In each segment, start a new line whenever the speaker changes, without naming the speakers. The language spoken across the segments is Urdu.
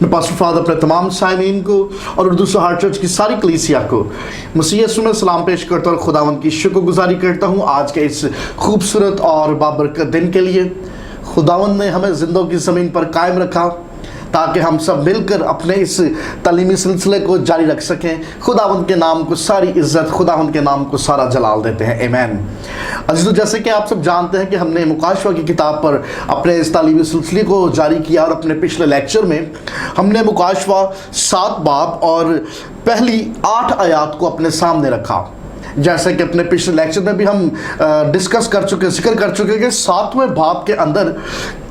میں پاسٹر فہد اپنے تمام سامعین کو اور اردو سوہار چرچ کی ساری کلیسیا کو مسیح یسوع میں سلام پیش کرتا ہوں اور خداوند کی شکر گزاری کرتا ہوں آج کے اس خوبصورت اور بابرکت دن کے لیے۔ خداوند نے ہمیں زندوں کی زمین پر قائم رکھا تاکہ ہم سب مل کر اپنے اس تعلیمی سلسلے کو جاری رکھ سکیں۔ خداوند کے نام کو ساری عزت، خداوند کے نام کو سارا جلال دیتے ہیں، آمین۔ عزیزو، جیسے کہ آپ سب جانتے ہیں کہ ہم نے مکاشفہ کی کتاب پر اپنے اس تعلیمی سلسلے کو جاری کیا، اور اپنے پچھلے لیکچر میں ہم نے مکاشفہ 7 باب اور پہلی 8 آیات کو اپنے سامنے رکھا۔ جیسے کہ اپنے پچھلے لیکچر میں بھی ہم ذکر کر چکے کہ 7ویں باب کے اندر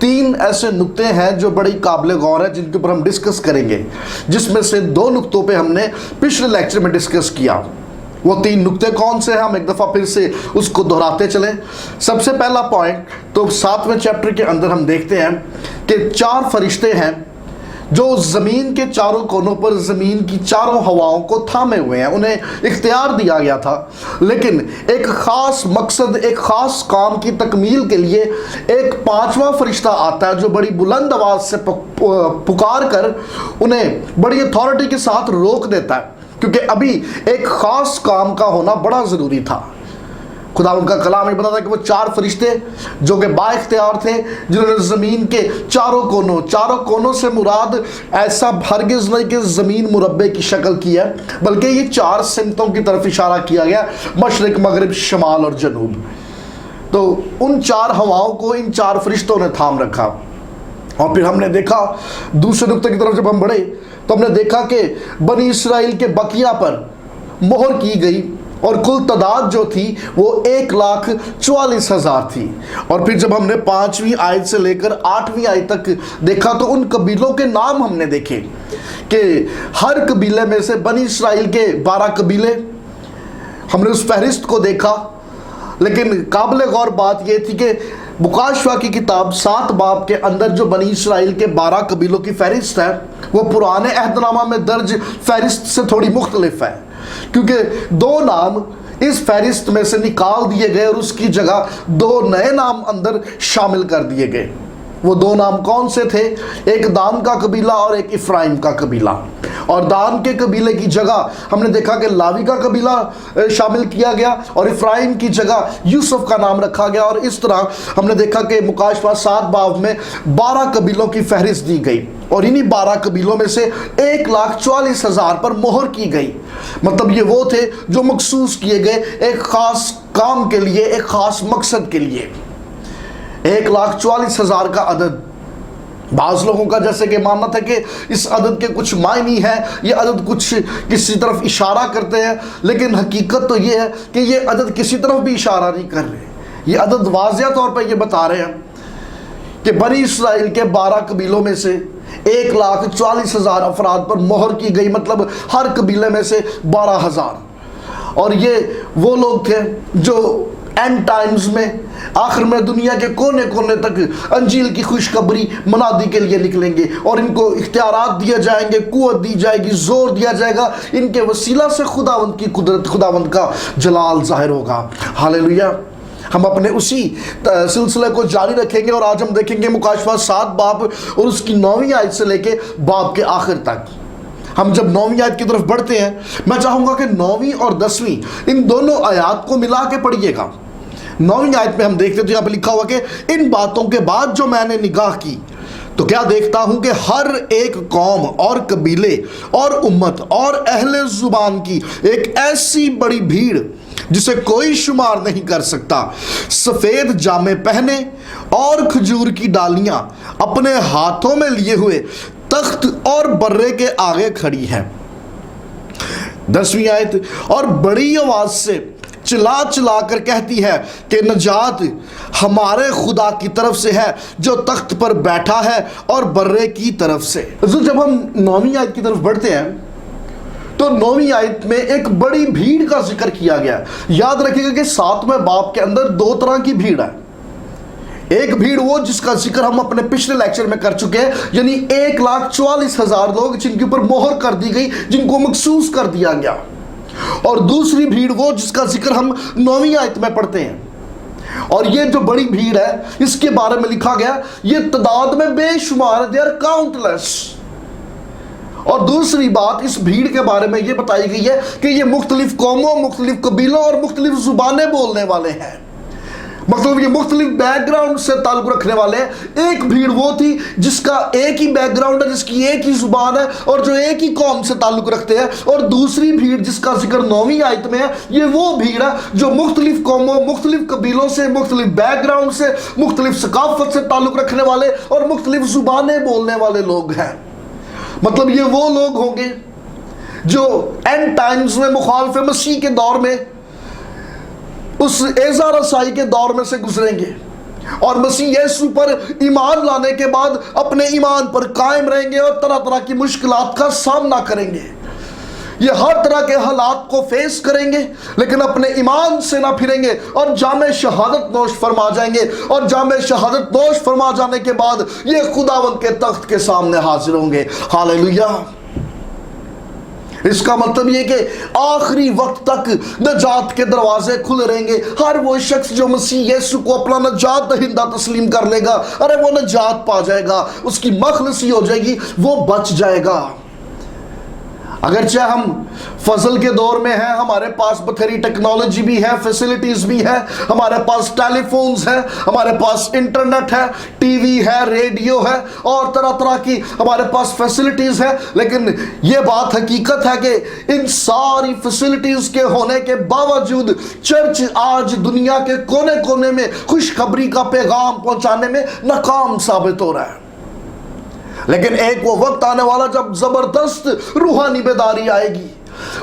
3 ایسے نقطے ہیں جو بڑی قابل غور ہیں، جن کے اوپر ہم ڈسکس کریں گے، جس میں سے 2 نقطوں پہ ہم نے پچھلے لیکچر میں ڈسکس کیا۔ وہ 3 نقطے کون سے ہیں؟ ہم ایک دفعہ پھر سے اس کو دہراتے چلیں۔ سب سے پہلا پوائنٹ تو 7ویں چیپٹر کے اندر ہم دیکھتے ہیں کہ 4 فرشتے ہیں جو زمین کے چاروں کونوں پر زمین کی چاروں ہواؤں کو تھامے ہوئے ہیں۔ انہیں اختیار دیا گیا تھا، لیکن ایک خاص مقصد، ایک خاص کام کی تکمیل کے لیے ایک 5واں فرشتہ آتا ہے جو بڑی بلند آواز سے پکار کر انہیں بڑی اتھارٹی کے ساتھ روک دیتا ہے، کیونکہ ابھی ایک خاص کام کا ہونا بڑا ضروری تھا۔ خدا ان کا کلام یہ بتاتا ہے کہ وہ 4 فرشتے جو کہ با اختیار تھے، جنہوں نے زمین کے چاروں کونوں سے مراد ایسا ہرگز نہیں کہ زمین مربع کی شکل کی ہے، بلکہ یہ 4 سمتوں کی طرف اشارہ کیا گیا، مشرق، مغرب، شمال اور جنوب۔ تو ان 4 ہواؤں کو ان 4 فرشتوں نے تھام رکھا۔ اور پھر ہم نے دیکھا دوسرے نقطے کی طرف جب ہم بڑھے تو ہم نے دیکھا کہ بنی اسرائیل کے بقیہ پر مہر کی گئی، اور کل تعداد جو تھی وہ 1,44,000 تھی۔ اور پھر جب ہم نے 5ویں آیت سے لے کر 8ویں آیت تک دیکھا تو ان قبیلوں کے نام ہم نے دیکھے کہ ہر قبیلے میں سے بنی اسرائیل کے 12 قبیلے، ہم نے اس فہرست کو دیکھا۔ لیکن قابل غور بات یہ تھی کہ مکاشفہ کی کتاب 7 باب کے اندر جو بنی اسرائیل کے 12 قبیلوں کی فہرست ہے وہ پرانے عہد نامہ میں درج فہرست سے تھوڑی مختلف ہے، کیونکہ 2 نام اس فہرست میں سے نکال دیے گئے اور اس کی جگہ 2 نئے نام اندر شامل کر دیے گئے۔ وہ 2 نام کون سے تھے؟ ایک دان کا قبیلہ اور ایک افرائیم کا قبیلہ۔ اور دان کے قبیلے کی جگہ ہم نے دیکھا کہ لاوی کا قبیلہ شامل کیا گیا، اور افرائیم کی جگہ یوسف کا نام رکھا گیا۔ اور اس طرح ہم نے دیکھا کہ مکاشفہ 7 باب میں 12 قبیلوں کی فہرست دی گئی، اور انہی 12 قبیلوں میں سے 1,44,000 پر مہر کی گئی۔ مطلب یہ وہ تھے جو مخصوص کیے گئے ایک خاص کام کے لیے، ایک خاص مقصد کے لیے۔ 1,44,000 کا عدد، بعض لوگوں کا جیسے کہ ماننا تھا کہ اس عدد کے کچھ معنی ہیں، یہ عدد کچھ کسی طرف اشارہ کرتے ہیں، لیکن حقیقت تو یہ ہے کہ یہ عدد کسی طرف بھی اشارہ نہیں کر رہے۔ یہ عدد واضح طور پر یہ بتا رہے ہیں کہ بنی اسرائیل کے 12 قبیلوں میں سے 1,44,000 افراد پر مہر کی گئی، مطلب ہر قبیلے میں سے 12,000۔ اور یہ وہ لوگ تھے جو اینڈ ٹائمز میں، آخر میں دنیا کے کونے کونے تک انجیل کی خوشخبری منادی کے لیے نکلیں گے، اور ان کو اختیارات دیے جائیں گے، قوت دی جائے گی، زور دیا جائے گا۔ ان کے وسیلہ سے خداوند کی قدرت، خداوند کا جلال ظاہر ہوگا۔ ہاللیلویہ۔ ہم اپنے اسی سلسلے کو جاری رکھیں گے، اور آج ہم دیکھیں گے مکاشفہ 7 باب اور اس کی 9ویں آیت سے لے کے باب کے آخر تک۔ ہم جب 9ویں آیت کی طرف بڑھتے ہیں، میں چاہوں گا کہ 9ویں اور 10ویں ان دونوں آیات کو ملا کے پڑھیے گا۔ 9ویں آیت میں ہم دیکھتے تو یہاں پہ لکھا ہوا کہ ان باتوں کے بعد جو میں نے نگاہ کی تو کیا دیکھتا ہوں کہ ہر ایک قوم اور قبیلے اور امت اور اہل زبان کی ایک ایسی بڑی بھیڑ جسے کوئی شمار نہیں کر سکتا، سفید جامے پہنے اور کھجور کی ڈالیاں اپنے ہاتھوں میں لیے ہوئے تخت اور برے کے آگے کھڑی ہے۔ 10ویں آیت، اور بڑی آواز سے چلا چلا کر کہتی ہے کہ نجات ہمارے خدا کی طرف سے ہے جو تخت پر بیٹھا ہے اور برے کی طرف سے۔ جب ہم 9ویں آیت کی طرف بڑھتے ہیں تو 9ویں آیت میں ایک بڑی بھیڑ کا ذکر کیا گیا ہے۔ یاد رکھیے گا کہ 7ویں باب کے اندر 2 طرح کی بھیڑ ہے۔ ایک بھیڑ وہ جس کا ذکر ہم اپنے پچھلے لیکچر میں کر چکے ہیں، یعنی 1,44,000 لوگ جن کے اوپر مہر کر دی گئی، جن کو مخصوص کر دیا گیا۔ اور دوسری بھیڑ وہ جس کا ذکر ہم 9ویں آیت میں پڑھتے ہیں۔ اور یہ جو بڑی بھیڑ ہے اس کے بارے میں لکھا گیا یہ تعداد میں بے شمار، they are countless۔ اور دوسری بات اس بھیڑ کے بارے میں یہ بتائی گئی ہے کہ یہ مختلف قوموں، مختلف قبیلوں اور مختلف زبانیں بولنے والے ہیں، مطلب یہ مختلف بیک گراؤنڈ سے تعلق رکھنے والے ہیں۔ ایک بھیڑ وہ تھی جس کا ایک ہی بیک گراؤنڈ ہے، جس کی ایک ہی زبان ہے اور جو ایک ہی قوم سے تعلق رکھتے ہیں، اور دوسری بھیڑ جس کا ذکر 9ویں آیت میں ہے، یہ وہ بھیڑ ہے جو مختلف قوموں، مختلف قبیلوں سے، مختلف بیک گراؤنڈ سے، مختلف ثقافت سے تعلق رکھنے والے اور مختلف زبانیں بولنے والے لوگ ہیں۔ مطلب یہ وہ لوگ ہوں گے جو اینڈ ٹائمز میں مخالف مسیح کے دور میں اس ایذا رسائی کے دور میں سے گزریں گے، اور مسیح یسوع پر ایمان لانے کے بعد اپنے ایمان پر قائم رہیں گے اور طرح طرح کی مشکلات کا سامنا کریں گے۔ یہ ہر طرح کے حالات کو فیس کریں گے لیکن اپنے ایمان سے نہ پھریں گے اور جامع شہادت نوش فرما جائیں گے، اور جامع شہادت نوش فرما جانے کے بعد یہ خداوند کے تخت کے سامنے حاضر ہوں گے۔ ہاللیلویہ۔ اس کا مطلب یہ کہ آخری وقت تک نجات کے دروازے کھلے رہیں گے۔ ہر وہ شخص جو مسیح یسوع کو اپنا نجات دہندہ تسلیم کر لے گا، ارے وہ نجات پا جائے گا، اس کی مخلصی ہو جائے گی، وہ بچ جائے گا۔ اگرچہ ہم فضل کے دور میں ہیں، ہمارے پاس بتھیری ٹیکنالوجی بھی ہے، فیسلٹیز بھی ہے، ہمارے پاس ٹیلی فونز ہیں، ہمارے پاس انٹرنیٹ ہے، ٹی وی ہے، ریڈیو ہے، اور طرح طرح کی ہمارے پاس فیسلٹیز ہے، لیکن یہ بات حقیقت ہے کہ ان ساری فیسلٹیز کے ہونے کے باوجود چرچ آج دنیا کے کونے کونے میں خوشخبری کا پیغام پہنچانے میں ناکام ثابت ہو رہا ہے۔ لیکن ایک وہ وقت آنے والا جب زبردست روحانی بیداری آئے گی،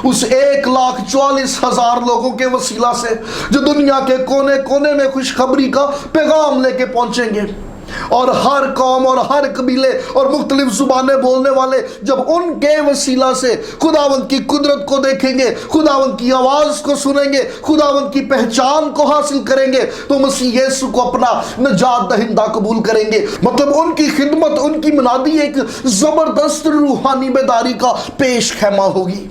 اس 1,40,000 لوگوں کے وسیلہ سے جو دنیا کے کونے کونے میں خوشخبری کا پیغام لے کے پہنچیں گے، اور ہر قوم اور ہر قبیلے اور مختلف زبانیں بولنے والے جب ان کے وسیلہ سے خداوند کی قدرت کو دیکھیں گے، خداوند کی آواز کو سنیں گے، خداوند کی پہچان کو حاصل کریں گے، تو مسیح یسوع کو اپنا نجات دہندہ قبول کریں گے۔ مطلب ان کی خدمت، ان کی منادی ایک زبردست روحانی بیداری کا پیش خیمہ ہوگی۔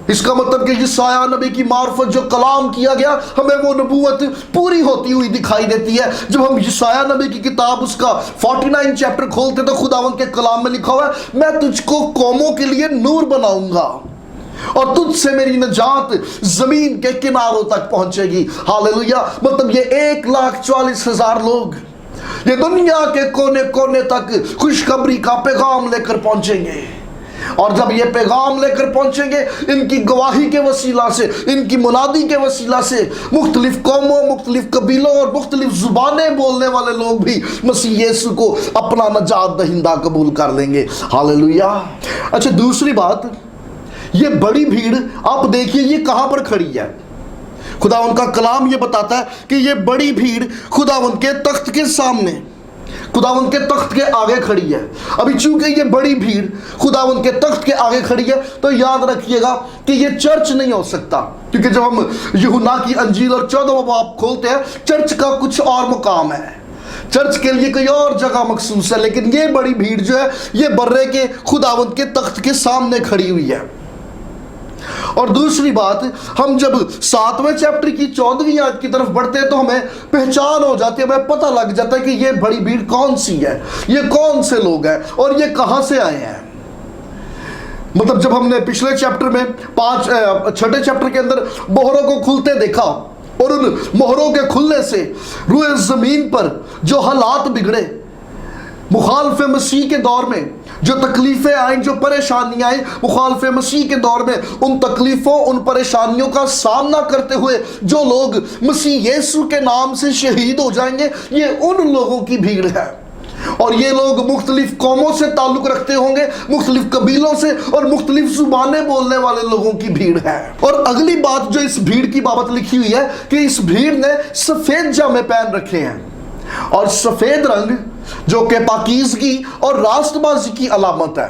اس کا مطلب کہ یسایہ نبی کی معرفت جو کلام کیا گیا، ہمیں وہ نبوت پوری ہوتی ہوئی دکھائی دیتی ہے۔ جب ہم یسایہ نبی کی کتاب اس کا 49 چیپٹر کھولتے تو خداوند کے کلام میں لکھا ہوا ہے، میں تجھ کو قوموں کے لیے نور بناؤں گا اور تجھ سے میری نجات زمین کے کناروں تک پہنچے گی۔ ہاللیلویہ۔ مطلب یہ 1,40,000 لوگ یہ دنیا کے کونے کونے تک خوشخبری کا پیغام لے کر پہنچیں گے، اور جب یہ پیغام لے کر پہنچیں گے، ان کی گواہی کے وسیلہ سے، ان کی منادی کے وسیلہ سے مختلف قوموں، مختلف قبیلوں اور مختلف زبانیں بولنے والے لوگ بھی مسیح یسوع کو اپنا نجات دہندہ قبول کر لیں گے۔ ہاللیلویہ۔ اچھا، دوسری بات، یہ بڑی بھیڑ آپ دیکھیے یہ کہاں پر کھڑی ہے۔ خداوند کا کلام یہ بتاتا ہے کہ یہ بڑی بھیڑ خداوند کے تخت کے سامنے، خداوند کے تخت کے آگے کھڑی ہے۔ ابھی چونکہ یہ بڑی بھیڑ خداوند کے تخت کے آگے کھڑی ہے تو یاد رکھیے گا کہ یہ چرچ نہیں ہو سکتا، کیونکہ جب ہم یوحنا کی انجیل اور 14واں باب کھولتے ہیں، چرچ کا کچھ اور مقام ہے، چرچ کے لیے کوئی اور جگہ مخصوص ہے، لیکن یہ بڑی بھیڑ جو ہے یہ برے کے خداوند کے تخت کے سامنے کھڑی ہوئی ہے۔ اور دوسری بات، ہم جب 7ویں چیپٹر کی 14ویں آیت کی طرف بڑھتے ہیں تو ہمیں پہچان ہو جاتی ہے، ہمیں پتہ لگ جاتا ہے کہ یہ بڑی بھیڑ کون سی ہے، یہ کون سے لوگ ہیں اور یہ کہاں سے آئے ہیں۔ مطلب جب ہم نے پچھلے چیپٹر میں 6 چیپٹر کے اندر مہروں کو کھلتے دیکھا، اور ان مہروں کے کھلنے سے روئے زمین پر جو حالات بگڑے، مخالف مسیح کے دور میں جو تکلیفیں آئیں، جو پریشانیاں آئیں مخالف مسیح کے دور میں، ان تکلیفوں، ان پریشانیوں کا سامنا کرتے ہوئے جو لوگ مسیح یسوع کے نام سے شہید ہو جائیں گے، یہ ان لوگوں کی بھیڑ ہے، اور یہ لوگ مختلف قوموں سے تعلق رکھتے ہوں گے، مختلف قبیلوں سے اور مختلف زبانیں بولنے والے لوگوں کی بھیڑ ہے۔ اور اگلی بات جو اس بھیڑ کی بابت لکھی ہوئی ہے کہ اس بھیڑ نے سفید جامے پہن رکھے ہیں، اور سفید رنگ جو کہ پاکیزگی اور راست بازی کی علامت ہے،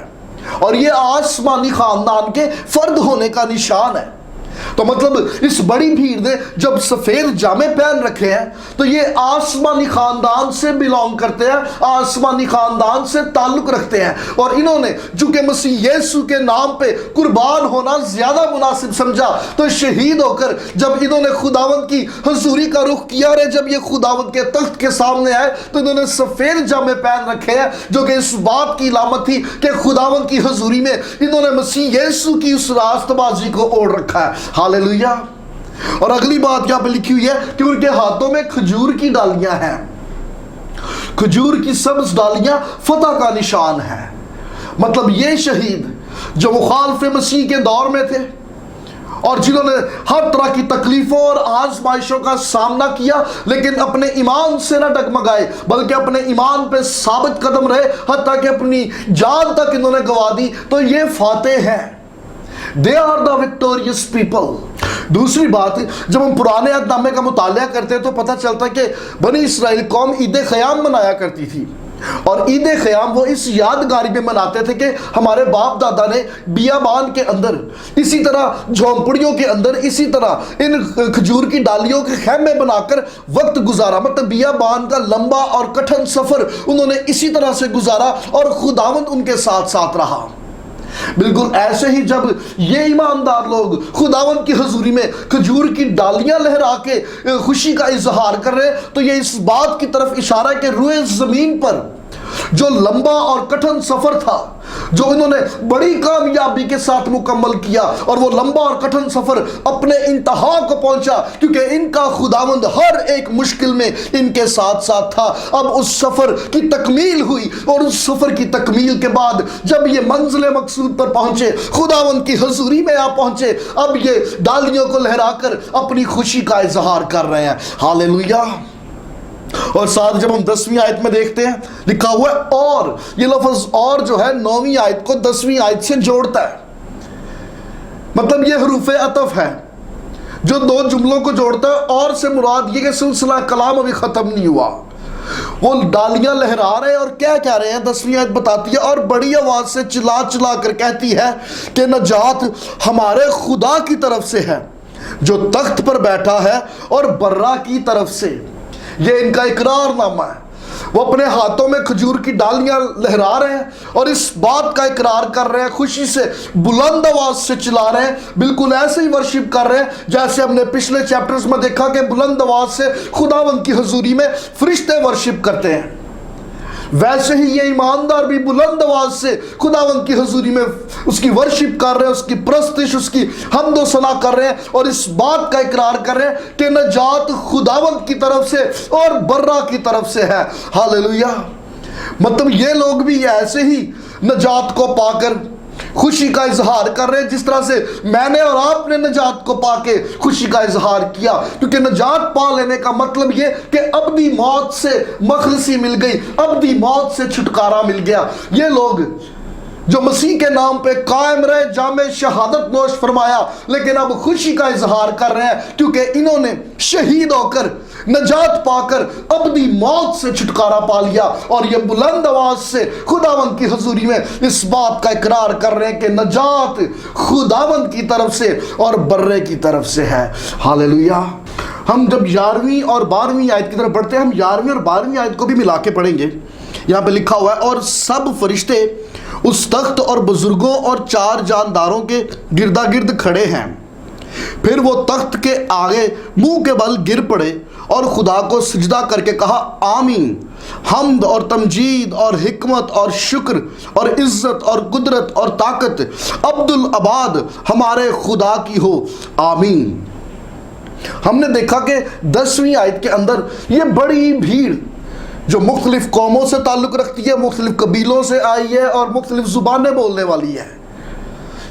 اور یہ آسمانی خاندان کے فرد ہونے کا نشان ہے۔ تو مطلب اس بڑی بھیڑ نے جب سفید جامے پہن رکھے ہیں تو یہ آسمانی خاندان سے بلونگ کرتے ہیں، آسمانی خاندان سے تعلق رکھتے ہیں، اور انہوں نے چونکہ مسیح یسوع کے نام پہ قربان ہونا زیادہ مناسب سمجھا تو شہید ہو کر جب انہوں نے خداوند کی حضوری کا رخ کیا اور جب یہ خداوند کے تخت کے سامنے آئے تو انہوں نے سفید جامے پہن رکھے ہیں، جو کہ اس بات کی علامت تھی کہ خداوند کی حضوری میں انہوں نے مسیح یسوع کی اس راست بازی کو اوڑھ رکھا ہے۔ ہاللیلویہ۔ اور اگلی بات یہاں پہ لکھی ہوئی ہے کہ ان کے ہاتھوں میں کھجور کی ڈالیاں ہیں۔ کھجور کی سبز ڈالیاں فتح کا نشان ہے۔ مطلب یہ شہید جو مخالف مسیح کے دور میں تھے اور جنہوں نے ہر طرح کی تکلیفوں اور آزمائشوں کا سامنا کیا لیکن اپنے ایمان سے نہ ڈگمگائے بلکہ اپنے ایمان پہ ثابت قدم رہے حتیٰ کہ اپنی جان تک انہوں نے گوا دی، تو یہ فاتح ہیں۔ They are the victorious people۔ دوسری بات، جب ہم پرانے عہد نامے کا مطالعہ کرتے ہیں تو پتہ چلتا ہے کہ بنی اسرائیل قوم عید خیام منایا کرتی تھی، اور عید خیام وہ اس یادگاری میں مناتے تھے کہ ہمارے باپ دادا نے بیابان کے اندر، اسی طرح جھونپڑیوں کے اندر، اسی طرح ان کھجور کی ڈالیوں کے خیمے بنا کر وقت گزارا۔ مطلب بیابان کا لمبا اور کٹھن سفر انہوں نے اسی طرح سے گزارا اور خداوند ان کے ساتھ ساتھ رہا۔ بالکل ایسے ہی جب یہ ایماندار لوگ خداوند کی حضوری میں کھجور کی ڈالیاں لہرا کے خوشی کا اظہار کر رہے تو یہ اس بات کی طرف اشارہ ہے کہ روئے زمین پر جو لمبا اور کٹھن سفر تھا، جو انہوں نے بڑی کامیابی کے ساتھ مکمل کیا، اور وہ لمبا اور کٹھن سفر اپنے انتہا کو پہنچا کیونکہ ان کا خداوند ہر ایک مشکل میں ان کے ساتھ ساتھ تھا۔ اب اس سفر کی تکمیل ہوئی، اور اس سفر کی تکمیل کے بعد جب یہ منزل مقصود پر پہنچے، خداوند کی حضوری میں آپ پہنچے، اب یہ ڈالیوں کو لہرا کر اپنی خوشی کا اظہار کر رہے ہیں۔ ہاللیلویہ۔ اور ساتھ جب ہم 10ویں آیت میں دیکھتے ہیں لکھا ہوا ہے اور، یہ لفظ اور جو ہے 9ویں آیت کو 10ویں آیت سے جوڑتا ہے۔ مطلب یہ حروف عطف ہے جو دو جملوں کو جوڑتا ہے، اور سے مراد یہ کہ سلسلہ کلام ابھی ختم نہیں ہوا۔ وہ ڈالیاں لہرا رہے ہیں اور کیا کہہ رہے ہیں، 10ویں آیت بتاتی ہے اور بڑی آواز سے چلا چلا کر کہتی ہے کہ نجات ہمارے خدا کی طرف سے ہے جو تخت پر بیٹھا ہے اور برا کی طرف سے۔ یہ ان کا اقرار نامہ ہے۔ وہ اپنے ہاتھوں میں کھجور کی ڈالیاں لہرا رہے ہیں اور اس بات کا اقرار کر رہے ہیں، خوشی سے بلند آواز سے چلا رہے ہیں، بالکل ایسے ہی ورشپ کر رہے ہیں جیسے ہم نے پچھلے چیپٹرز میں دیکھا کہ بلند آواز سے خداوند کی حضوری میں فرشتے ورشپ کرتے ہیں، ویسے ہی یہ ایماندار بھی بلند آواز سے خداوند کی حضوری میں اس کی ورشپ کر رہے ہیں، اس کی پرستش، اس کی حمد و ثنا کر رہے ہیں، اور اس بات کا اقرار کر رہے ہیں کہ نجات خداوند کی طرف سے اور برا کی طرف سے ہے۔ ہاللیلویہ۔ مطلب یہ لوگ بھی ایسے ہی نجات کو پا کر خوشی کا اظہار کر رہے ہیں جس طرح سے میں نے اور آپ نے نجات کو پا کے خوشی کا اظہار کیا، کیونکہ نجات پا لینے کا مطلب یہ کہ ابدی موت سے مخلصی مل گئی، ابدی موت سے چھٹکارا مل گیا۔ یہ لوگ جو مسیح کے نام پہ قائم رہے، جام شہادت نوش فرمایا، لیکن اب خوشی کا اظہار کر رہے ہیں کیونکہ انہوں نے شہید ہو کر نجات پا کر ابدی موت سے چھٹکارا پا لیا، اور یہ بلند آواز سے خداوند کی حضوری میں اس بات کا اقرار کر رہے ہیں کہ نجات خداوند کی طرف سے اور برے کی طرف سے ہے۔ ہاللیلویہ۔ ہم جب 11ویں اور 12ویں آیت کی طرف بڑھتے ہیں، ہم 11ویں اور 12ویں آیت کو بھی ملا کے پڑھیں گے۔ یہاں پہ لکھا ہوا ہے اور سب فرشتے اس تخت اور بزرگوں اور 4 جانداروں کے گردا گرد کھڑے ہیں۔ پھر وہ تخت کے آگے منہ کے بل گر پڑے اور خدا کو سجدہ کر کے کہا آمین، حمد اور تمجید اور حکمت اور شکر اور عزت اور قدرت اور طاقت عبدالآباد ہمارے خدا کی ہو، آمین۔ ہم نے دیکھا کہ 10ویں آیت کے اندر یہ بڑی بھیڑ جو مختلف قوموں سے تعلق رکھتی ہے، مختلف قبیلوں سے آئی ہے اور مختلف زبانیں بولنے والی ہے،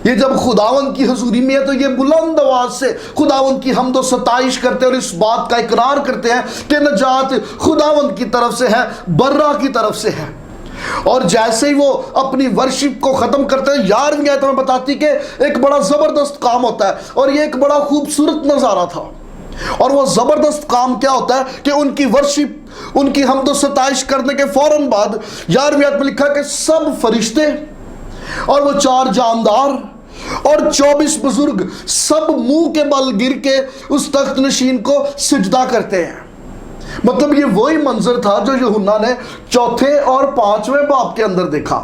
یہ جب خداوند کی حضوری میں ہے تو یہ بلند آواز سے خداوند کی حمد و ستائش کرتے ہیں اور اس بات کا اقرار کرتے ہیں کہ نجات خداوند کی طرف سے ہے، برا کی طرف سے ہے۔ اور جیسے ہی وہ اپنی ورشپ کو ختم کرتے ہیں، 11ویں آیت میں بتاتی کہ ایک بڑا زبردست کام ہوتا ہے، اور یہ ایک بڑا خوبصورت نظارہ تھا۔ اور وہ زبردست کام کیا ہوتا ہے کہ ان کی ورشپ، ان کی حمد و ستائش کرنے کے فوراً بعد 11ویں آیت میں لکھا کہ سب فرشتے اور وہ 4 جاندار اور 24 بزرگ سب منہ کے بل گر کے اس تخت نشین کو سجدہ کرتے ہیں۔ مطلب یہ وہی منظر تھا جو یوحنا نے چوتھے اور 5ویں باب کے اندر دیکھا۔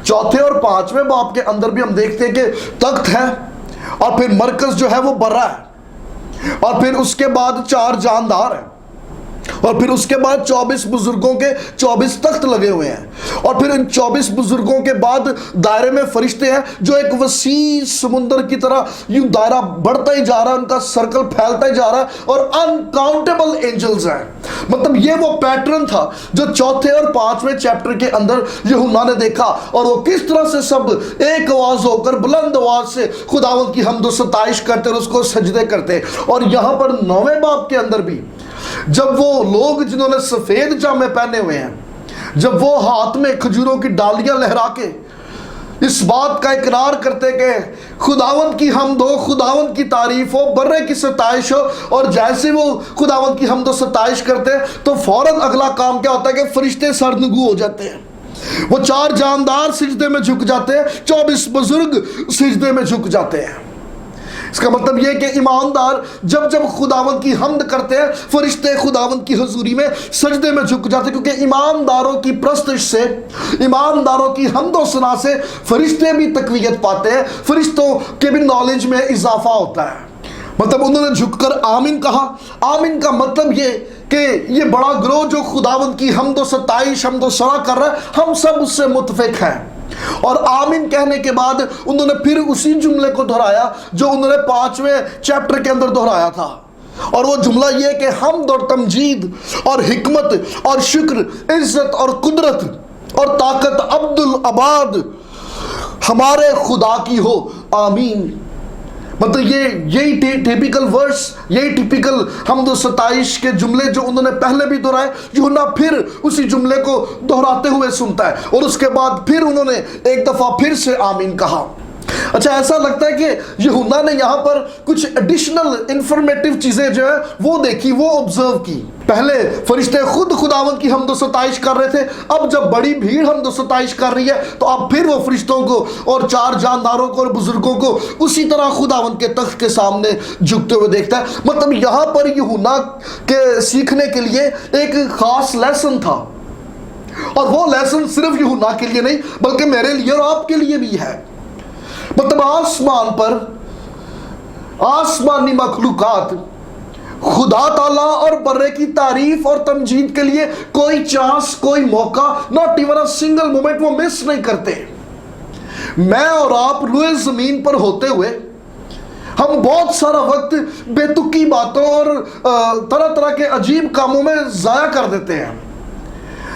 چوتھے اور 5ویں باب کے اندر بھی ہم دیکھتے ہیں کہ تخت ہے اور پھر مرکز جو ہے وہ برا ہے، اور پھر اس کے بعد 4 جاندار ہیں، اور پھر اس کے بعد 24 بزرگوں کے 24 تخت لگے ہوئے ہیں، اور پھر ان 24 بزرگوں کے بعد دائرے میں فرشتے ہیں جو ایک وسیع سمندر کی طرح یوں دائرہ بڑھتا ہی جا رہا ہے، ان کا سرکل پھیلتا ہی جا رہا ہے، اور انکاؤنٹیبل اینجلز ہیں۔ مطلب یہ وہ پیٹرن تھا جو چوتھے اور 5ویں چیپٹر کے اندر یوحنا نے دیکھا، اور وہ کس طرح سے سب ایک آواز ہو کر بلند آواز سے خداوند کی حمد و ستائش کرتے اور اس کو سجدے کرتے۔ اور یہاں پر 9ویں باب کے اندر بھی جب وہ لوگ جنہوں نے سفید جامے پہنے ہوئے ہیں، جب وہ ہاتھ میں کھجوروں کی ڈالیاں لہرا کے اس بات کا اقرار کرتے کہ خداوند کی حمد ہو، خداوند کی تعریف ہو، برے کی ستائش ہو، اور جیسے وہ خداوند کی حمد و ستائش کرتے ہیں تو فوراً اگلا کام کیا ہوتا ہے کہ فرشتے سرنگو ہو جاتے ہیں، وہ 4 جاندار سجدے میں جھک جاتے ہیں، 24 بزرگ سجدے میں جھک جاتے ہیں۔ اس کا مطلب یہ کہ ایماندار جب جب خداوند کی حمد کرتے ہیں، فرشتے خداوند کی حضوری میں سجدے میں جھک جاتے ہیں، کیونکہ ایمانداروں کی پرستش سے، ایمانداروں کی حمد و ثنا سے فرشتے بھی تقویت پاتے ہیں، فرشتوں کے بھی نالج میں اضافہ ہوتا ہے۔ مطلب انہوں نے جھک کر آمین کہا۔ آمین کا مطلب یہ کہ یہ بڑا گروہ جو خداوند کی حمد و ستائش، حمد و ثنا کر رہا ہے، ہم سب اس سے متفق ہیں۔ اور آمین کہنے کے بعد انہوں نے پھر اسی جملے کو دہرایا جو انہوں نے 5ویں چیپٹر کے اندر دہرایا تھا، اور وہ جملہ یہ کہ حمد اور تمجید اور حکمت اور شکر، عزت اور قدرت اور طاقت عبد العباد ہمارے خدا کی ہو، آمین۔ مطلب یہی ٹیپیکل ورس، یہی ٹیپیکل حمد و ستائش کے جملے جو انہوں نے پہلے بھی دہرائے، یوحنا پھر اسی جملے کو دہراتے ہوئے سنتا ہے، اور اس کے بعد پھر انہوں نے ایک دفعہ پھر سے آمین کہا۔ اچھا، ایسا لگتا ہے کہ یوحنا نے یہاں پر کچھ ایڈیشنل انفارمیٹیو چیزیں جو ہے وہ دیکھی، وہ آبزرو کی۔ پہلے فرشتے خود خداوند کی حمد و ستائش کر رہے تھے، اب جب بڑی بھیڑ حمد و ستائش کر رہی ہے تو اب پھر وہ فرشتوں کو اور 4 جانداروں کو اور بزرگوں کو اسی طرح خداوند کے تخت کے سامنے جھکتے ہوئے دیکھتا ہے۔ مطلب یہاں پر یوحنا کے سیکھنے کے لیے ایک خاص لیسن تھا، اور وہ لیسن صرف یوحنا کے لیے نہیں بلکہ میرے لیے اور آپ کے لیے بھی ہے۔ مطلب آسمان پر آسمانی مخلوقات خدا تعالیٰ اور برے کی تعریف اور تمجید کے لیے کوئی چانس، کوئی موقع، not even a single moment وہ مس نہیں کرتے۔ میں اور آپ روئے زمین پر ہوتے ہوئے ہم بہت سارا وقت بے تکی باتوں اور طرح طرح کے عجیب کاموں میں ضائع کر دیتے ہیں،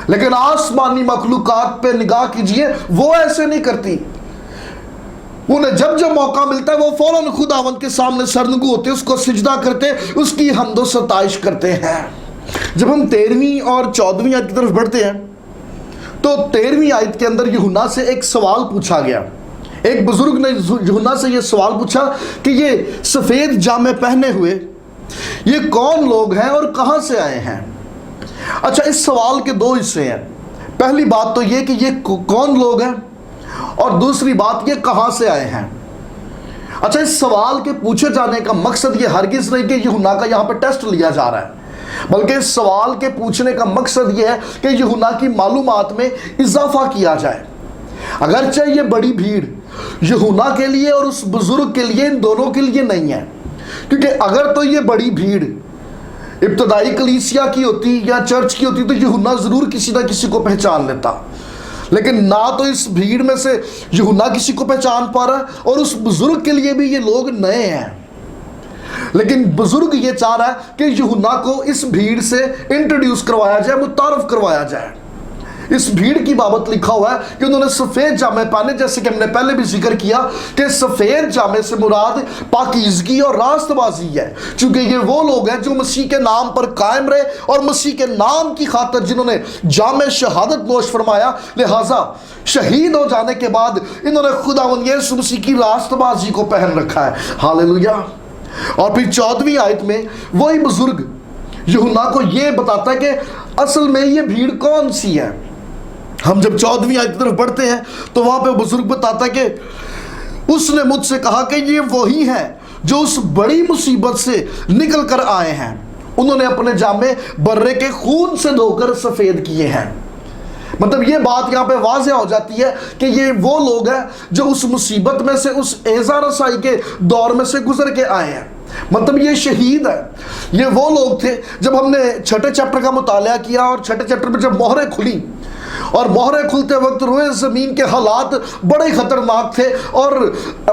لیکن آسمانی مخلوقات پہ نگاہ کیجئے، وہ ایسے نہیں کرتی۔ انہیں جب جب موقع ملتا ہے وہ فوراً خداوند کے سامنے سرنگو ہوتے، اس کو سجدہ کرتے، اس کی حمد و ستائش کرتے ہیں۔ جب ہم 13ویں اور 14ویں آیت کی طرف بڑھتے ہیں تو 13ویں آیت کے اندر یوحنا سے ایک سوال پوچھا گیا۔ ایک بزرگ نے یوحنا سے یہ سوال پوچھا کہ یہ سفید جامے پہنے ہوئے یہ کون لوگ ہیں اور کہاں سے آئے ہیں؟ اچھا، اس سوال کے 2 حصے ہیں۔ پہلی بات تو یہ کہ یہ کون لوگ ہیں، اور دوسری بات یہ کہاں سے آئے ہیں۔ اچھا، اس سوال کے پوچھے جانے کا مقصد یہ ہرگز نہیں کہ یوحنا کا یہاں پہ ٹیسٹ لیا جا رہا ہے، بلکہ اس سوال کے پوچھنے کا مقصد یہ ہے کہ یوحنا کی معلومات میں اضافہ کیا جائے۔ اگرچہ یہ بڑی بھیڑ یوحنا کے لیے اور اس بزرگ کے لیے، ان دونوں کے لیے نہیں ہے، کیونکہ اگر تو یہ بڑی بھیڑ ابتدائی کلیسیا کی ہوتی یا چرچ کی ہوتی تو یوحنا ضرور کسی نہ کسی کو پہچان لیتا، لیکن نہ تو اس بھیڑ میں سے یوحنا کسی کو پہچان پا رہا ہے، اور اس بزرگ کے لیے بھی یہ لوگ نئے ہیں۔ لیکن بزرگ یہ چاہ رہا ہے کہ یوحنا کو اس بھیڑ سے انٹروڈیوس کروایا جائے، متعارف کروایا جائے۔ اس بھیڑ کی بابت لکھا ہوا ہے کہ انہوں نے سفید جامے پہنے، جیسے کہ ہم نے پہلے بھی ذکر کیا کہ سفید جامے سے مراد پاکیزگی اور راست بازی ہے، چونکہ یہ وہ لوگ ہیں جو مسیح کے نام پر قائم رہے اور مسیح کے نام کی خاطر جنہوں نے جامِ شہادت نوش فرمایا، لہٰذا شہید ہو جانے کے بعد انہوں نے خداوند یسوع مسیح کی راست بازی کو پہن رکھا ہے۔ ہاللیلویہ۔ اور پھر 14ویں آیت میں وہی بزرگ یوحنا کو یہ بتاتا ہے کہ اصل میں یہ بھیڑ کون سی ہے۔ ہم جب 14ویں آیت کی طرف بڑھتے ہیں تو وہاں پہ بزرگ بتاتا ہے کہ اس نے مجھ سے کہا کہ یہ وہی ہے جو اس بڑی مصیبت سے نکل کر آئے ہیں، انہوں نے اپنے جامے برے کے خون سے دھو کر سفید کیے ہیں۔ مطلب یہ بات یہاں پہ واضح ہو جاتی ہے کہ یہ وہ لوگ ہیں جو اس مصیبت میں سے، اس ایذا رسائی کے دور میں سے گزر کے آئے ہیں۔ مطلب یہ شہید ہے، یہ وہ لوگ تھے۔ جب ہم نے چھٹے چیپٹر کا مطالعہ کیا اور چھٹے چیپٹر میں جب مہریں کھلی اور مہریں کھلتے وقت روئے زمین کے حالات بڑے خطرناک تھے، اور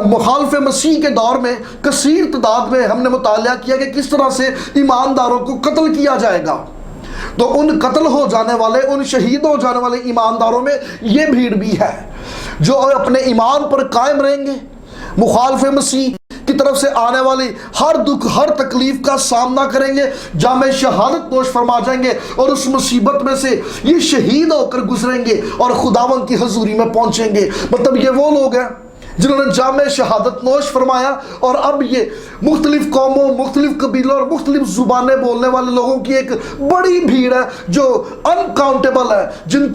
مخالف مسیح کے دور میں کثیر تعداد میں ہم نے مطالعہ کیا کہ کس طرح سے ایمانداروں کو قتل کیا جائے گا۔ تو ان قتل ہو جانے والے، ان شہید ہو جانے والے ایمانداروں میں یہ بھیڑ بھی ہے جو اپنے ایمان پر قائم رہیں گے، مخالف مسیح کی طرف سے آنے والی ہر دکھ، ہر تکلیف کا سامنا کریں گے، جامع شہادت نوش فرما جائیں گے، اور اس مصیبت میں سے یہ شہید ہو کر گزریں گے اور خداوند کی حضوری میں پہنچیں گے۔ مطلب یہ وہ لوگ ہیں جنہوں نے جامع شہادت نوش فرمایا، اور اب یہ مختلف قوموں، مختلف قبیلوں اور مختلف زبانیں بولنے والے لوگوں کی ایک بڑی بھیڑ ہے جو انکاؤنٹیبل ہے، جن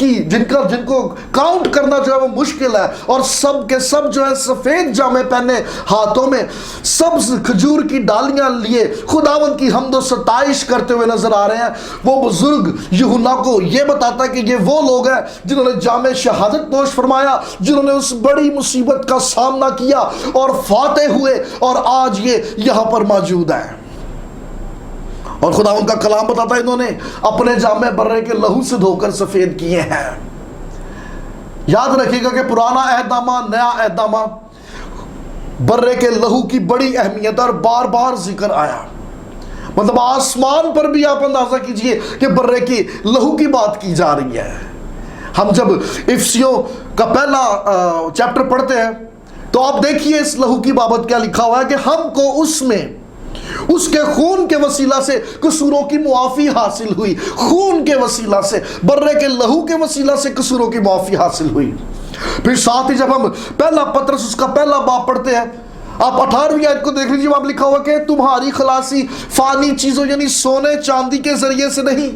کو کاؤنٹ کرنا جو ہے وہ مشکل ہے، اور سب کے سب جو ہے سفید جامے پہنے، ہاتھوں میں سبز کھجور کی ڈالیاں لیے خداوند کی حمد و ستائش کرتے ہوئے نظر آ رہے ہیں۔ وہ بزرگ یوحنا کو یہ بتاتا ہے کہ یہ وہ لوگ ہیں جنہوں نے جامع شہادت نوش فرمایا، جنہوں نے اس بڑی مصیبت کا سامنا کیا اور فاتح ہوئے، اور آج یہ یہاں پر موجود ہیں۔ اور خداوند کا کلام بتاتا ہے انہوں نے اپنے جامے برے کے لہو سے دھو کر سفید کیے ہیں۔ یاد رکھیے گا کہ پرانا عہد نامہ، نیا عہد نامہ، برے کے لہو کی بڑی اہمیت اور بار بار ذکر آیا۔ مطلب آسمان پر بھی آپ اندازہ کیجئے کہ برے کی لہو کی بات کی جا رہی ہے۔ ہم جب افسیوں کا پہلا چیپٹر پڑھتے ہیں تو آپ دیکھیے اس لہو کی بابت کیا لکھا ہوا ہے کہ ہم کو اس میں اس کے خون کے وسیلہ سے قصوروں کی معافی حاصل ہوئی۔ خون کے وسیلہ سے، برے کے لہو کے وسیلہ سے قصوروں کی معافی حاصل ہوئی۔ پھر ساتھ ہی جب ہم پہلا پطرس اس کا پہلا باب پڑھتے ہیں، آپ 18ویں آیت کو دیکھ لیجیے، وہاں لکھا ہوا کہ تمہاری خلاصی فانی چیزوں یعنی سونے چاندی کے ذریعے سے نہیں،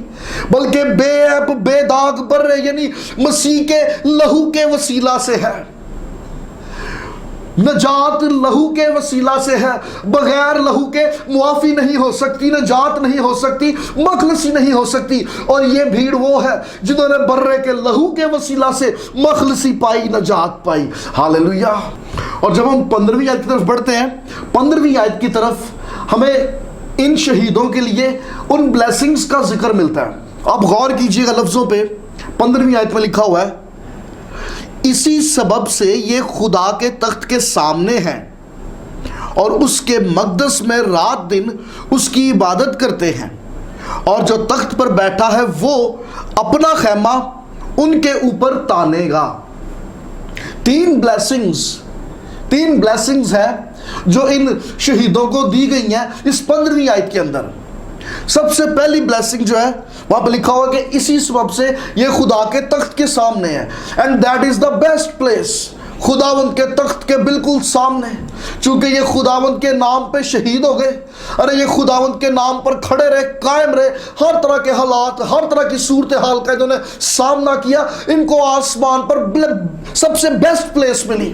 بلکہ بے عیب بے داغ برے یعنی مسیح کے لہو کے وسیلہ سے ہے۔ نجات لہو کے وسیلہ سے ہے، بغیر لہو کے معافی نہیں ہو سکتی، نجات نہیں ہو سکتی، مخلصی نہیں ہو سکتی۔ اور یہ بھیڑ وہ ہے جنہوں نے برے کے لہو کے وسیلہ سے مخلصی پائی، نجات پائی۔ ہاللیلویہ۔ اور جب ہم 15ویں آیت کی طرف بڑھتے ہیں، 15ویں آیت کی طرف ہمیں ان شہیدوں کے لیے ان بلیسنگز کا ذکر ملتا ہے۔ آپ غور کیجئے گا لفظوں پہ، 15ویں آیت میں لکھا ہوا ہے، اسی سبب سے یہ خدا کے تخت کے سامنے ہیں اور اس کے مقدس میں رات دن اس کی عبادت کرتے ہیں، اور جو تخت پر بیٹھا ہے وہ اپنا خیمہ ان کے اوپر تانے گا۔ تین بلیسنگز ہیں جو ان شہیدوں کو دی گئی ہیں اس 15ویں آیت کے اندر۔ سب سے پہلی بلیسنگ جو ہے وہاں پہ لکھا ہوا کہ اسی سبب سے یہ خدا کے تخت کے سامنے ہے، and that is the best place، خداوند کے تخت کے بالکل سامنے، چونکہ یہ خداوند کے نام پہ شہید ہو گئے۔ ارے یہ خداوند کے نام پر کھڑے رہے، قائم رہے، ہر طرح کے حالات، ہر طرح کی صورتحال کا انہوں نے سامنا کیا، ان کو آسمان پر سب سے بیسٹ پلیس ملی،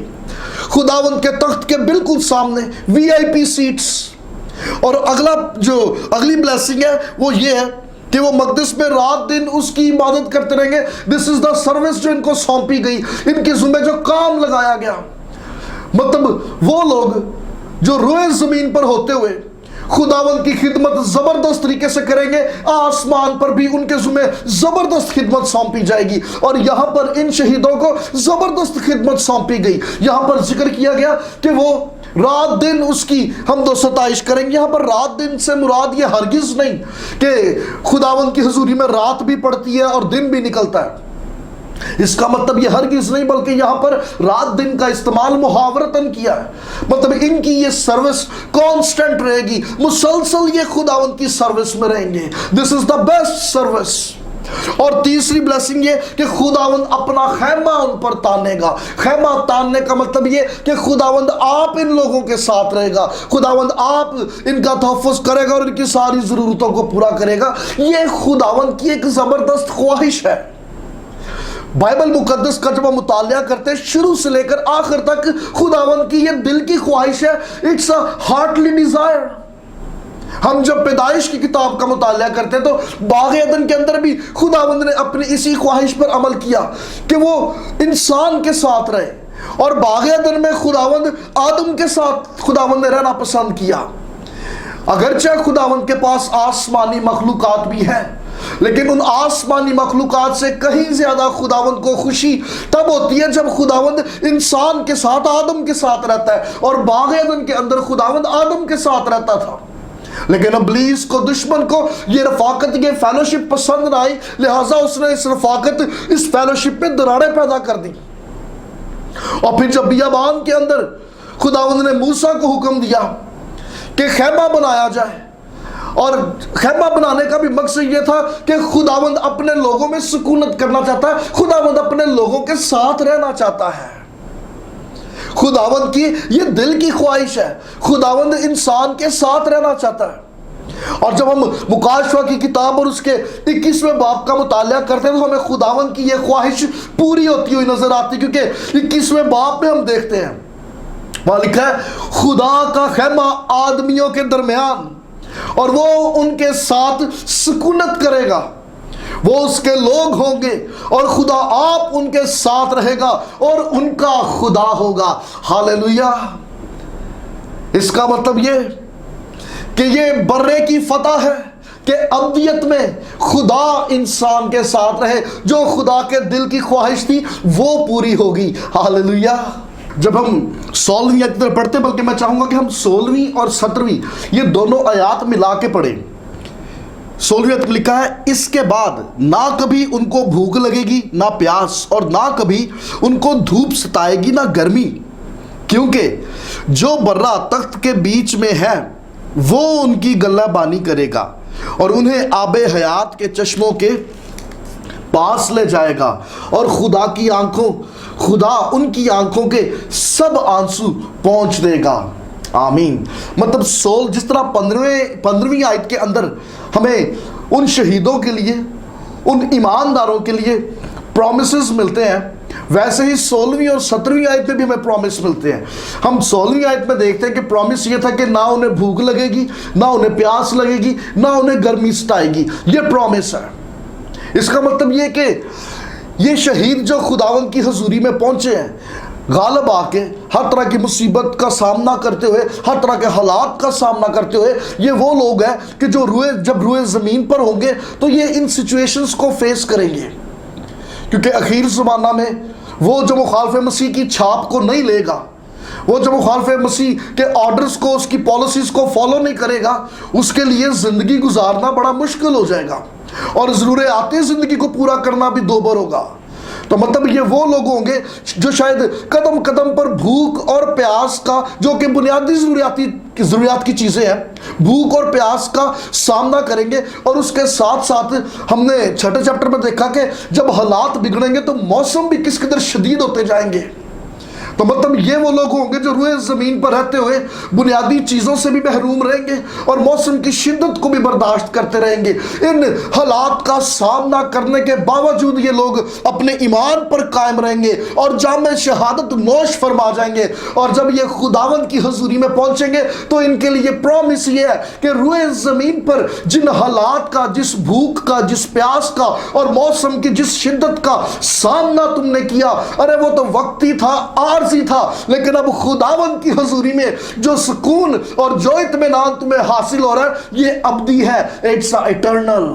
خداوند کے تخت کے بالکل سامنے، VIP سیٹس۔ اور اگلی بلیسنگ ہے وہ یہ ہے کہ وہ مقدس میں رات دن اس کی عبادت کرتے رہیں گے۔ دس از دا سروس جو ان کو سونپی گئی، ان کے ذمہ جو کام لگایا گیا۔ مطلب وہ لوگ جو روئے زمین پر ہوتے ہوئے خداوند کی خدمت زبردست طریقے سے کریں گے، آسمان پر بھی ان کے ذمہ زبردست خدمت سونپی جائے گی۔ اور یہاں پر ان شہیدوں کو زبردست خدمت سونپی گئی۔ یہاں پر ذکر کیا گیا کہ وہ رات دن اس کی حمد و ستائش کریں گے۔ یہاں پر رات دن سے مراد یہ ہرگز نہیں کہ خداوند کی حضوری میں رات بھی پڑتی ہے اور دن بھی نکلتا ہے، اس کا مطلب یہ ہرگز نہیں، بلکہ یہاں پر رات دن کا استعمال محاورتاً کیا ہے۔ مطلب ان کی یہ سروس کانسٹنٹ رہے گی، مسلسل یہ خداوند کی سروس میں رہیں گے۔ دس از دا بیسٹ سروس۔ اور تیسری بلیسنگ یہ کہ خداوند اپنا خیمہ ان پر تانے گا۔ خیمہ تاننے کا مطلب یہ کہ خداوند آپ ان لوگوں کے ساتھ رہے گا، خداوند آپ ان کا تحفظ کرے گا اور ان کی ساری ضرورتوں کو پورا کرے گا۔ یہ خداوند کی ایک زبردست خواہش ہے۔ بائبل مقدس کا جب ہم مطالعہ کرتے ہیں شروع سے لے کر آخر تک خداوند کی یہ دل کی خواہش ہے. It's a heartly desire. ہم جب پیدائش کی کتاب کا مطالعہ کرتے ہیں تو باغ عدن کے اندر بھی خداوند نے اپنی اسی خواہش پر عمل کیا کہ وہ انسان کے ساتھ رہے. اور باغ عدن میں خداوند آدم کے ساتھ خداوند نے رہنا پسند کیا. اگرچہ خداوند کے پاس آسمانی مخلوقات بھی ہیں لیکن ان آسمانی مخلوقات سے کہیں زیادہ خداوند کو خوشی تب ہوتی ہے جب خداوند انسان کے ساتھ آدم کے ساتھ رہتا ہے. اور باغ عدن کے اندر خداوند آدم کے ساتھ رہتا تھا لیکن ابلیس کو دشمن کو یہ رفاقت یہ فیلوشپ پسند نہ آئی لہٰذا اس نے اس رفاقت اس فیلوشپ پہ دراڑیں پیدا کر دی. اور پھر جب بیابان کے اندر خداوند نے موسیٰ کو حکم دیا کہ خیمہ بنایا جائے اور خیمہ بنانے کا بھی مقصد یہ تھا کہ خداوند اپنے لوگوں میں سکونت کرنا چاہتا ہے. خداوند اپنے لوگوں کے ساتھ رہنا چاہتا ہے. خداوند کی یہ دل کی خواہش ہے. خداوند انسان کے ساتھ رہنا چاہتا ہے. اور جب ہم مکاشفہ کی کتاب اور اس کے 21ویں باب کا مطالعہ کرتے ہیں تو ہمیں خداوند کی یہ خواہش پوری ہوتی ہوئی نظر آتی کیونکہ 21ویں باب میں ہم دیکھتے ہیں وہاں لکھا ہے خدا کا خیمہ آدمیوں کے درمیان اور وہ ان کے ساتھ سکونت کرے گا. وہ اس کے لوگ ہوں گے اور خدا آپ ان کے ساتھ رہے گا اور ان کا خدا ہوگا. ہاللیلویہ. اس کا مطلب یہ کہ یہ برے کی فتح ہے کہ ابدیت میں خدا انسان کے ساتھ رہے. جو خدا کے دل کی خواہش تھی وہ پوری ہوگی. ہاللیلویہ. جب ہم 16ویں آیت پر پڑھتے بلکہ میں چاہوں گا کہ ہم 16ویں اور 17ویں یہ دونوں آیات ملا کے پڑھیں. 16ویں آیت لکھا ہے اس کے بعد نہ کبھی ان کو بھوک لگے گی نہ پیاس اور نہ کبھی ان کو دھوپ ستائے گی نہ گرمی کیونکہ جو برہ تخت کے بیچ میں ہے وہ ان کی گلہ بانی کرے گا اور انہیں آب حیات کے چشموں کے پاس لے جائے گا اور خدا ان کی آنکھوں کے سب آنسو پہنچ دے گا. آمین. مطلب جس طرح 15ویں آیت کے اندر ہمیں ان شہیدوں کے لیے ان ایمانداروں کے لیے پرومسز ملتے ہیں ویسے ہی 16ویں اور 17ویں آیت میں بھی ہمیں پرومس ملتے ہیں. ہم 16ویں آیت میں دیکھتے ہیں کہ پرومس یہ تھا کہ نہ انہیں بھوک لگے گی نہ انہیں پیاس لگے گی نہ انہیں گرمی ستائے گی. یہ پرومس ہے. اس کا مطلب یہ کہ یہ شہید جو خداوند کی حضوری میں پہنچے ہیں غالب آ کے ہر طرح کی مصیبت کا سامنا کرتے ہوئے ہر طرح کے حالات کا سامنا کرتے ہوئے یہ وہ لوگ ہیں کہ جو جب روئے زمین پر ہوں گے تو یہ ان سچویشنز کو فیس کریں گے کیونکہ اخیر زمانہ میں وہ جو مخالف مسیح کی چھاپ کو نہیں لے گا وہ جو مخالف مسیح کے آرڈرز کو اس کی پالیسیز کو فالو نہیں کرے گا اس کے لیے زندگی گزارنا بڑا مشکل ہو جائے گا اور ضروریات زندگی کو پورا کرنا بھی دوبر ہوگا. تو مطلب یہ وہ لوگ ہوں گے جو شاید قدم قدم پر بھوک اور پیاس کا جو کہ بنیادی ضروریات کی چیزیں ہیں بھوک اور پیاس کا سامنا کریں گے. اور اس کے ساتھ ساتھ ہم نے چھٹے چیپٹر میں دیکھا کہ جب حالات بگڑیں گے تو موسم بھی کس قدر شدید ہوتے جائیں گے. تو مطلب یہ وہ لوگ ہوں گے جو روئے زمین پر رہتے ہوئے بنیادی چیزوں سے بھی محروم رہیں گے اور موسم کی شدت کو بھی برداشت کرتے رہیں گے. ان حالات کا سامنا کرنے کے باوجود یہ لوگ اپنے ایمان پر قائم رہیں گے اور جام شہادت نوش فرما جائیں گے. اور جب یہ خداوند کی حضوری میں پہنچیں گے تو ان کے لیے پرومس یہ ہے کہ روئے زمین پر جن حالات کا جس بھوک کا جس پیاس کا اور موسم کی جس شدت کا سامنا تم نے کیا ارے وہ تو وقتی تھا عارضی تھا لیکن اب خداوند کی حضوری میں جو سکون اور جو اطمینان تمہیں حاصل ہو رہا ہے یہ ابدی ہے. It's eternal.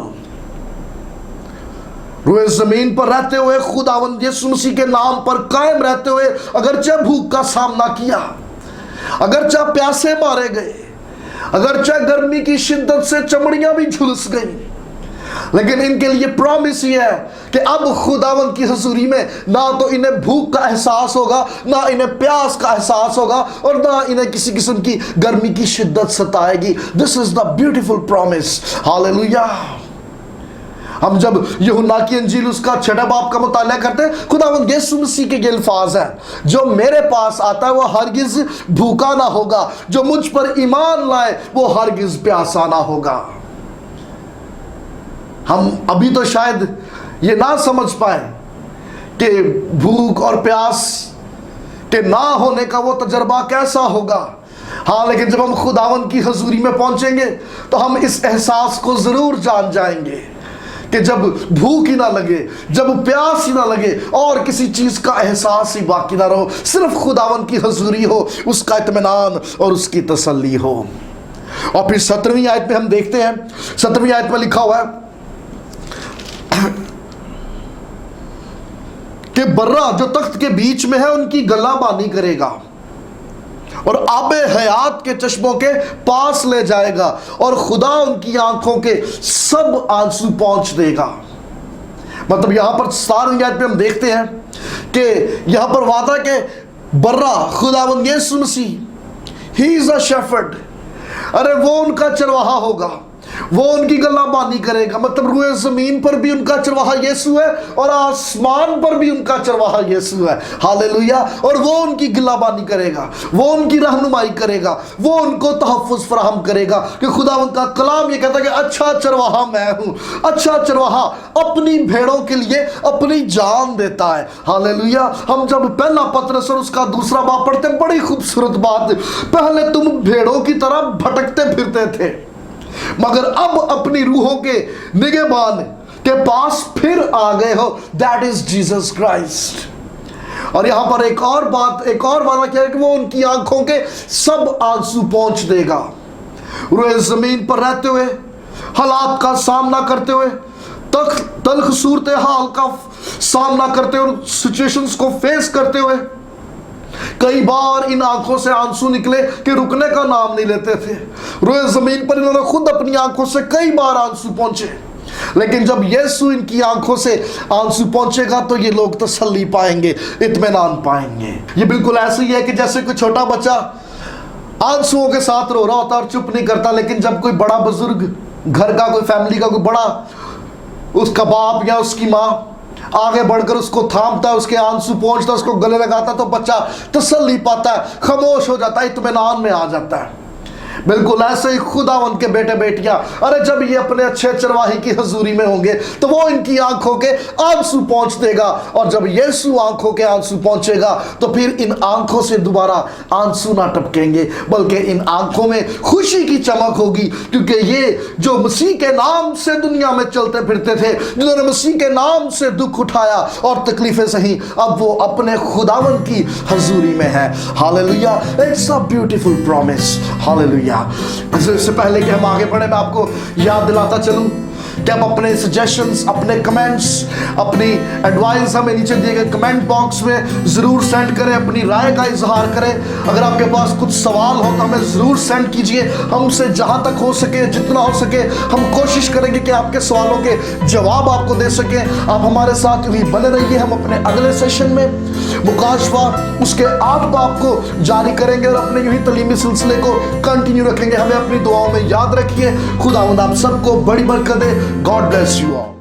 روئے زمین پر رہتے ہوئے خداوند یسوع مسیح کے نام پر قائم رہتے ہوئے اگرچہ بھوک کا سامنا کیا اگرچہ پیاسے مارے گئے اگرچہ گرمی کی شدت سے چمڑیاں بھی جھلس گئیں لیکن ان کے لیے پرومس یہ ہے کہ اب خداوند کی حضوری میں نہ تو انہیں بھوک کا احساس ہوگا نہ انہیں پیاس کا احساس ہوگا اور نہ انہیں کسی قسم کی گرمی کی شدت ستائے گی. دس از دا بیوٹیفل پرومس. ہاللیلویہ. ہم جب یوحنا کی انجیل اس کا 6 باب کا مطالعہ کرتے ہیں خداوند یسوع مسیح کے یہ الفاظ ہیں جو میرے پاس آتا ہے وہ ہرگز بھوکا نہ ہوگا جو مجھ پر ایمان لائے وہ ہرگز پیاسا نہ ہوگا. ہم ابھی تو شاید یہ نہ سمجھ پائیں کہ بھوک اور پیاس کے نہ ہونے کا وہ تجربہ کیسا ہوگا. ہاں لیکن جب ہم خداوند کی حضوری میں پہنچیں گے تو ہم اس احساس کو ضرور جان جائیں گے کہ جب بھوک ہی نہ لگے، جب پیاس ہی نہ لگے اور کسی چیز کا احساس ہی باقی نہ رہو، صرف خداوند کی حضوری ہو، اس کا اطمینان اور اس کی تسلی ہو. اور پھر 17ویں آیت میں ہم دیکھتے ہیں، 17ویں آیت میں لکھا ہوا ہے کہ برہ جو تخت کے بیچ میں ہے ان کی گلہ بانی کرے گا اور آب حیات کے چشموں کے پاس لے جائے گا اور خدا ان کی آنکھوں کے سب آنسو پہنچ دے گا. مطلب یہاں پر 17ویں آیت پہ ہم دیکھتے ہیں کہ یہاں پر وعدہ کہ برہ خداوند یسوع مسیح ہی از اے شیفرڈ، ارے وہ ان کا چرواہا ہوگا، وہ ان کی گلہ بانی کرے گا. مطلب روئے زمین پر بھی ان کا چرواہا یسوع ہے اور آسمان پر بھی ان کا چرواہا یسوع ہے. ہاللیلویہ. اور وہ ان کی گلہ بانی کرے گا، وہ ان کی رہنمائی کرے گا، وہ ان کو تحفظ فراہم کرے گا. کہ خداوند کا کلام یہ کہتا ہے کہ اچھا چرواہا میں ہوں. اچھا چرواہا اپنی بھیڑوں کے لیے اپنی جان دیتا ہے. ہاللیلویہ. ہم جب پہلا پطرس اور اس کا دوسرا باب پڑھتے ہیں، بڑی خوبصورت بات، پہلے تم بھیڑوں کی طرح بھٹکتے پھرتے تھے مگر اب اپنی روحوں کے نگہبان کے پاس پھر آ گئے ہو. That is Jesus Christ. اور یہاں پر ایک اور بات، ایک اور وعدہ کیا ہے کہ وہ ان کی آنکھوں کے سب آنسو پہنچ دے گا. روئے زمین پر رہتے ہوئے، حالات کا سامنا کرتے ہوئے، تلخ صورتحال کا سامنا کرتے ہوئے، سچویشنز کو فیس کرتے ہوئے، کئی بار ان آنکھوں سے آنسو نکلے کہ رکنے کا نام نہیں لیتے تھے. روئے زمین پر انہوں نے خود اپنی آنکھوں سے کئی بار آنسو پہنچے، لیکن جب یسوع ان کی آنکھوں سے آنسو پہنچے گا تو یہ لوگ تسلی پائیں گے، اطمینان پائیں گے. یہ بالکل ایسے ہی ہے کہ جیسے کوئی چھوٹا بچہ آنسوؤں کے ساتھ رو رہا ہوتا اور چپ نہیں کرتا، لیکن جب کوئی بڑا بزرگ گھر کا، کوئی فیملی کا کوئی بڑا، اس کا باپ یا اس کی ماں آگے بڑھ کر اس کو تھامتا ہے، اس کے آنسو پہنچتا ہے، اس کو گلے لگاتا ہے، تو بچہ تسلی پاتا ہے، خاموش ہو جاتا ہے، اطمینان میں آ جاتا ہے. بالکل ایسے ہی خداوند کے بیٹے بیٹیاں، ارے جب یہ اپنے اچھے چرواہے کی حضوری میں ہوں گے تو وہ ان کی آنکھوں کے آنسو پہنچ دے گا. اور جب یسوع آنکھوں کے آنسو پہنچے گا تو پھر ان آنکھوں سے دوبارہ آنسو نہ ٹپکیں گے، بلکہ ان آنکھوں میں خوشی کی چمک ہوگی. کیونکہ یہ جو مسیح کے نام سے دنیا میں چلتے پھرتے تھے، جنہوں نے مسیح کے نام سے دکھ اٹھایا اور تکلیفیں سہی، اب وہ اپنے خداوند کی حضوری میں ہے. Hallelujah. It's a beautiful promise. Hallelujah. اس سے پہلے کہ ہم آگے بڑھیں، میں آپ کو یاد دلاتا چلوں کہ آپ اپنے سجیشنز، اپنے کمنٹس، اپنی ایڈوائز ہمیں نیچے دیے گئے کمنٹ باکس میں ضرور سینڈ کریں، اپنی رائے کا اظہار کریں. اگر آپ کے پاس کچھ سوال ہو تو ہمیں ضرور سینڈ کیجئے. ہم سے جہاں تک ہو سکے، جتنا ہو سکے، ہم کوشش کریں گے کہ آپ کے سوالوں کے جواب آپ کو دے سکیں. آپ ہمارے ساتھ بھی بنے رہیے. ہم اپنے اگلے سیشن میں مکاشفہ اس کے 8 باب کو جاری کریں گے اور اپنے یہی تعلیمی سلسلے کو کنٹینیو رکھیں گے. ہمیں اپنی دعاؤں میں یاد رکھیے. خداوند آپ سب کو بڑی برکت دے. God bless you all.